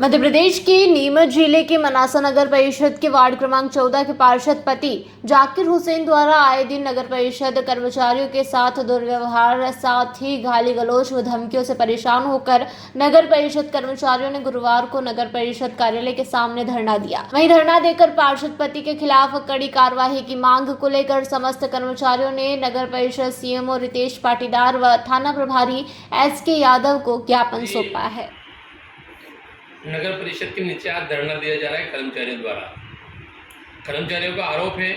मध्य प्रदेश के नीमच जिले के मनासा नगर परिषद के वार्ड क्रमांक 14 के पार्षद पति जाकिर हुसैन द्वारा आए दिन नगर परिषद कर्मचारियों के साथ दुर्व्यवहार, साथ ही गाली गलौज व धमकियों से परेशान होकर नगर परिषद कर्मचारियों ने गुरुवार को नगर परिषद कार्यालय के सामने धरना दिया। वहीं धरना देकर पार्षद पति के खिलाफ कड़ी कार्यवाही की मांग को लेकर समस्त कर्मचारियों ने नगर परिषद सीएमओ रितेश पाटीदार व थाना प्रभारी एसके यादव को ज्ञापन सौंपा है। नगर परिषद के नीचे आज धरना दिया जा रहा है कर्मचारियों द्वारा। कर्मचारियों का आरोप है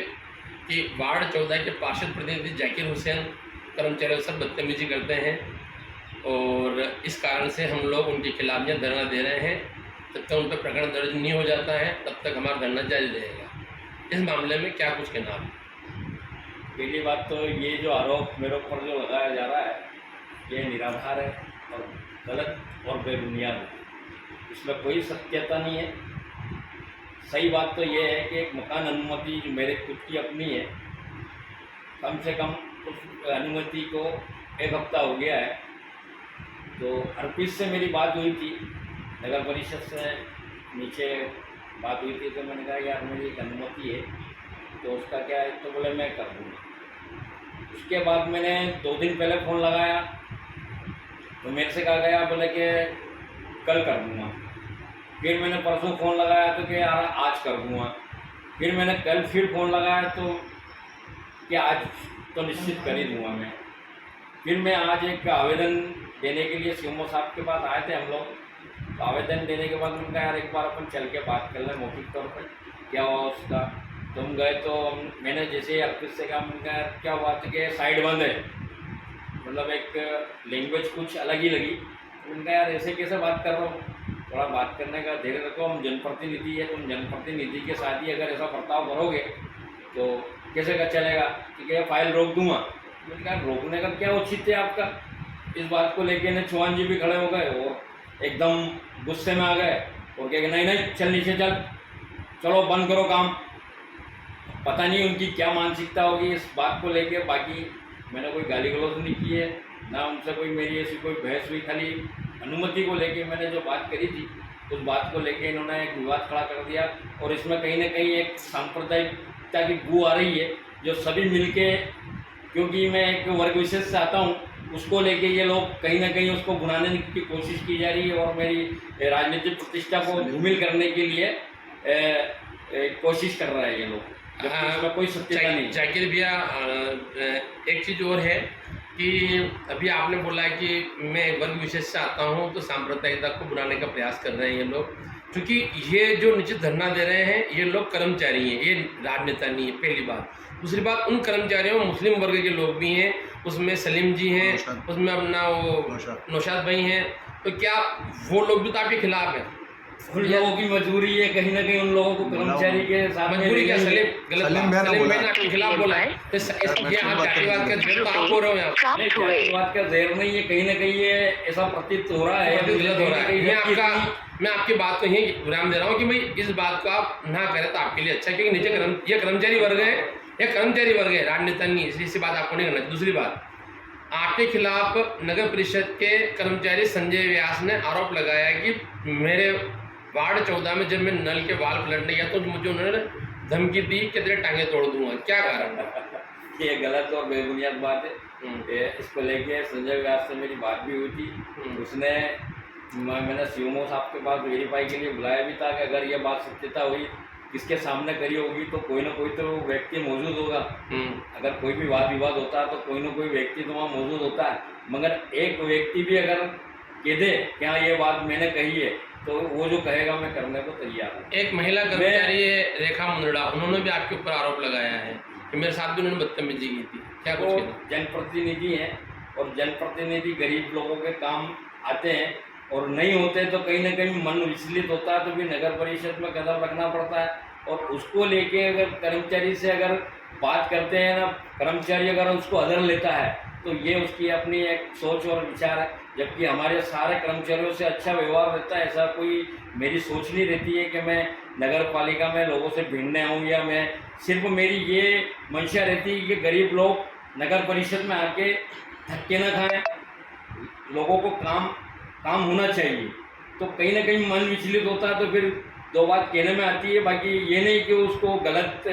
कि वार्ड 14 के पार्षद प्रतिनिधि जाकिर हुसैन कर्मचारियों से बदतमीजी करते हैं और इस कारण से हम लोग उनके खिलाफ यह धरना दे रहे हैं। जब तक उन पर प्रकरण दर्ज नहीं हो जाता है तब तक हमारा धरना जारी रहेगा। इस मामले में क्या कुछ कहना है? पहली बात तो ये जो आरोप मेरे ऊपर जो लगाया जा रहा है ये निराधार है और गलत और बेबुनियाद है। इसमें कोई सत्यता नहीं है। सही बात तो ये है कि एक मकान अनुमति जो मेरे खुद की अपनी है, कम से कम उस अनुमति को 1 हफ्ता हो गया है। तो अर्पित से मेरी बात हुई थी, नगर परिषद से नीचे बात हुई थी, तो मैंने कहा यार मेरी एक अनुमति है तो उसका क्या है, तो बोले मैं कर दूँगा। उसके बाद मैंने 2 दिन पहले फ़ोन लगाया तो मेरे से कहा गया बोले कि कल कर दूँगा। फिर मैंने परसों फ़ोन लगाया तो कि यार आज कर दूँगा। फिर मैंने कल फिर फ़ोन लगाया तो कि आज तो निश्चित कर ही दूँगा मैं। फिर मैं आज एक आवेदन देने के लिए सीएमओ साहब के पास आए थे हम लोग। तो आवेदन देने के बाद मैंने कहा यार एक बार अपन चल के बात कर लें मौखिक तौर पर क्या हुआ उसका। तो हम गए तो मैंने जैसे अर्पित से कहा, मैंने कहा यार क्या हुआ था कि साइड बंद है, मतलब एक लैंग्वेज कुछ अलग ही लगी। मैंने कहा यार ऐसे कैसे बात कर रहा हूँ, थोड़ा बात करने का धैर्य रखो, हम जनप्रतिनिधि है, तुम जनप्रतिनिधि के साथ ही अगर ऐसा बर्ताव करोगे तो कैसे का चलेगा, ठीक है फाइल रोक दूंगा। मैंने कहा रोकने का क्या उचित है आपका। इस बात को लेके ने चौहान जी भी खड़े हो गए और एकदम गुस्से में आ गए और कहे नहीं नहीं चल नीचे चल, चलो बंद करो काम। पता नहीं उनकी क्या मानसिकता होगी इस बात को लेके। बाकी मैंने कोई गाली गलौज नहीं की है, ना उनसे कोई मेरी ऐसी कोई बहस हुई। खाली अनुमति को लेके मैंने जो बात करी थी उस बात को लेके इन्होंने एक विवाद खड़ा कर दिया और इसमें कहीं ना कहीं एक सांप्रदायिकता की बू आ रही है जो सभी मिलके, क्योंकि मैं एक वर्ग विशेष से आता हूँ, उसको लेके ये लोग कहीं ना कहीं उसको भुनाने की कोशिश की जा रही है और मेरी राजनीतिक प्रतिष्ठा को धूमिल करने के लिए कोशिश कर रहा है ये लोग। इसमें कोई सत्यता नहीं। जाकिर भैया एक चीज़ और है कि अभी आपने बोला है कि मैं वर्ग विशेष से आता हूँ तो सांप्रदायिकता को बुलाने का प्रयास कर रहे हैं ये लोग, क्योंकि ये जो नीचे धरना दे रहे हैं ये लोग कर्मचारी हैं, ये राजनेता नहीं है। पहली बात। दूसरी बात, उन कर्मचारियों में मुस्लिम वर्ग के लोग भी हैं, उसमें सलीम जी हैं, उसमें अपना वो नौशाद भाई हैं, तो क्या वो लोग भी तो आपके खिलाफ हैं? उन लोगों की मजबूरी है कहीं ना कहीं, उन लोगों को कर्मचारी के साथ मजबूरी क्या? सलीम गलत आपके खिलाफ बोला है तो जातिवाद का जहर आप बोल रहे हो। जातिवाद का जहर नहीं है, कहीं ना कहीं ये ऐसा प्रतीत हो रहा है, गलत हो रहा है। मैं आपकी बात को यही विराम दे रहा हूँ कि भाई इस बात को आप ना करें तो आपके लिए अच्छा है, क्योंकि नीचे ये कर्मचारी वर्ग है, यह कर्मचारी वर्ग है, राजनेता नहीं, इसलिए इसी बात आपको नहीं करना। दूसरी बात, आपके खिलाफ नगर परिषद के कर्मचारी संजय व्यास ने आरोप लगाया कि मेरे वार्ड 14 में जब मैं नल के वाल पलटने गया तो मुझे उन्होंने धमकी दी कि तेरे टांगे तोड़ दूंगा। क्या कारण है? ये गलत और बेबुनियाद बात है। इसको लेके संजय व्यास से मेरी बात भी हुई थी। उसने मैंने सीएमओ साहब के पास वेरीफाई के लिए बुलाया भी था कि अगर ये बात सत्यता हुई, किसके सामने करी होगी तो कोई ना कोई तो व्यक्ति मौजूद होगा। अगर कोई भी वाद विवाद होता है तो कोई ना कोई व्यक्ति तो वहाँ मौजूद होता है, मगर एक व्यक्ति भी अगर कह दे कि हाँ ये बात मैंने कही है तो वो जो कहेगा मैं करने को तैयार हूँ। एक महिला कर्मचारी है रेखा मुंदड़ा, उन्होंने भी आपके ऊपर आरोप लगाया है कि मेरे साथ भी उन्होंने बदतमीजी की थी। क्या कुछ कहना? जनप्रतिनिधि हैं और जनप्रतिनिधि गरीब लोगों के काम आते हैं और नहीं होते तो कहीं ना कहीं मन विचलित होता है, तो भी नगर परिषद में कदम रखना पड़ता है। और उसको लेके अगर कर्मचारी से अगर बात करते हैं ना, कर्मचारी अगर उसको अदर लेता है तो ये उसकी अपनी एक सोच और विचार है, जबकि हमारे सारे कर्मचारियों से अच्छा व्यवहार रहता है। ऐसा कोई मेरी सोच नहीं रहती है कि मैं नगर पालिका में लोगों से भिड़ने आऊँ, या मैं सिर्फ मेरी ये मंशा रहती है कि गरीब लोग नगर परिषद में आके धक्के न खाएं, लोगों को काम होना चाहिए। तो कहीं ना कहीं मन विचलित होता है, तो फिर दो बात कहने में आती है। बाकी ये नहीं कि उसको गलत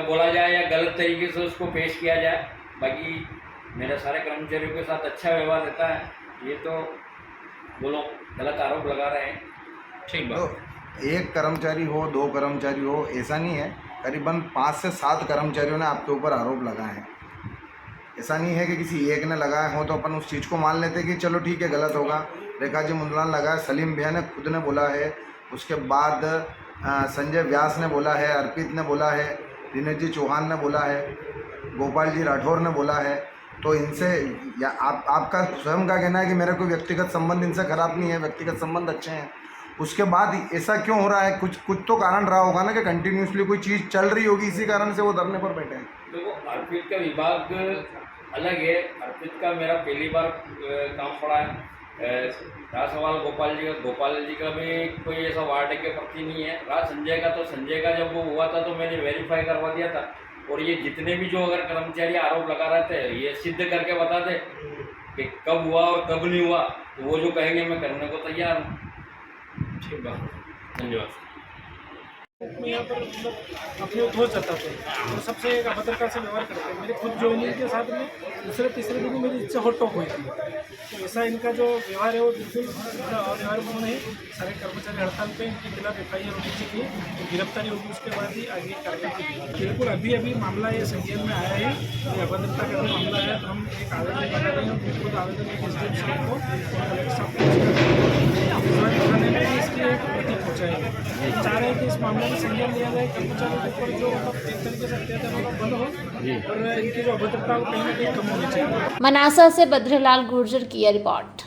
बोला जाए या गलत तरीके से उसको पेश किया जाए। बाकी मेरे सारे कर्मचारियों के साथ अच्छा व्यवहार रहता है। ये तो वो लोग गलत आरोप लगा रहे हैं। ठीक तो बात। एक कर्मचारी हो, दो कर्मचारी हो, ऐसा नहीं है। करीबन 5 से 7 कर्मचारियों ने आपके ऊपर आरोप लगाए हैं। ऐसा नहीं है कि किसी एक ने लगाए हो तो अपन उस चीज़ को मान लेते कि चलो ठीक है, गलत होगा। रेखा जी मुंदलाल लगाया, सलीम भैया ने खुद ने बोला है, उसके बाद संजय व्यास ने बोला है, अर्पित ने बोला है, दिनेश जी चौहान ने बोला है, गोपाल जी राठौर ने बोला है। तो इनसे या आपका स्वयं का कहना है कि मेरा कोई व्यक्तिगत संबंध इनसे खराब नहीं है, व्यक्तिगत संबंध अच्छे हैं। उसके बाद ऐसा क्यों हो रहा है? कुछ तो कारण रहा होगा ना कि कंटिन्यूसली कोई चीज़ चल रही होगी, इसी कारण से वो धरने पर बैठे हैं। देखो, अर्पित का विभाग अलग है। अर्पित का मेरा पहली बार काम पड़ा है। रहा सवाल गोपाल जी का भी कोई ऐसा वार्ड के प्रति नहीं है। रहा संजय का, तो संजय का जब वो हुआ था तो मैंने वेरीफाई करवा दिया था। और ये जितने भी जो अगर कर्मचारी आरोप लगा रहे थे, ये सिद्ध करके बता दे कि कब हुआ और कब नहीं हुआ, तो वो जो कहेंगे मैं करने को तैयार हूँ। ठीक बात, धन्यवाद। मैं यहाँ पर मतलब अपने हो जाता था और सबसे एक अभद्रता से व्यवहार करते हैं। मेरे खुद ज्वाइनिंग के साथ में दूसरे तीसरे दिन मेरी इससे हॉट टॉक हुई थी। तो ऐसा इनका जो व्यवहार है वो बिल्कुल अव्यवहारपूर्ण है। सारे कर्मचारी हड़ताल पे, इनके खिलाफ FIR होनी चाहिए, तो गिरफ्तारी होगी, उसके बाद ही आगे कार्रवाई। बिल्कुल अभी मामला ये संज्ञान में आया है, ये अभद्रता का भी मामला है। तो हम एक आवेदन कर रहे हैं, बिल्कुल आवेदन एक SDM साहब को और कलेक्टर साहब को थाने में इसकी एक प्रति पहुँचाएंगे। चाह रहे हैं कि इस मामले में संज्ञान लिया जाए, कर्मचारियों के ऊपर जो एक तरीके से अत्याचार होगा बंद हो और इनकी जो अभद्रता वो कहीं ना कहीं कम होनी चाहिए। मनासा से बद्रीलाल गुर्जर की यह रिपोर्ट।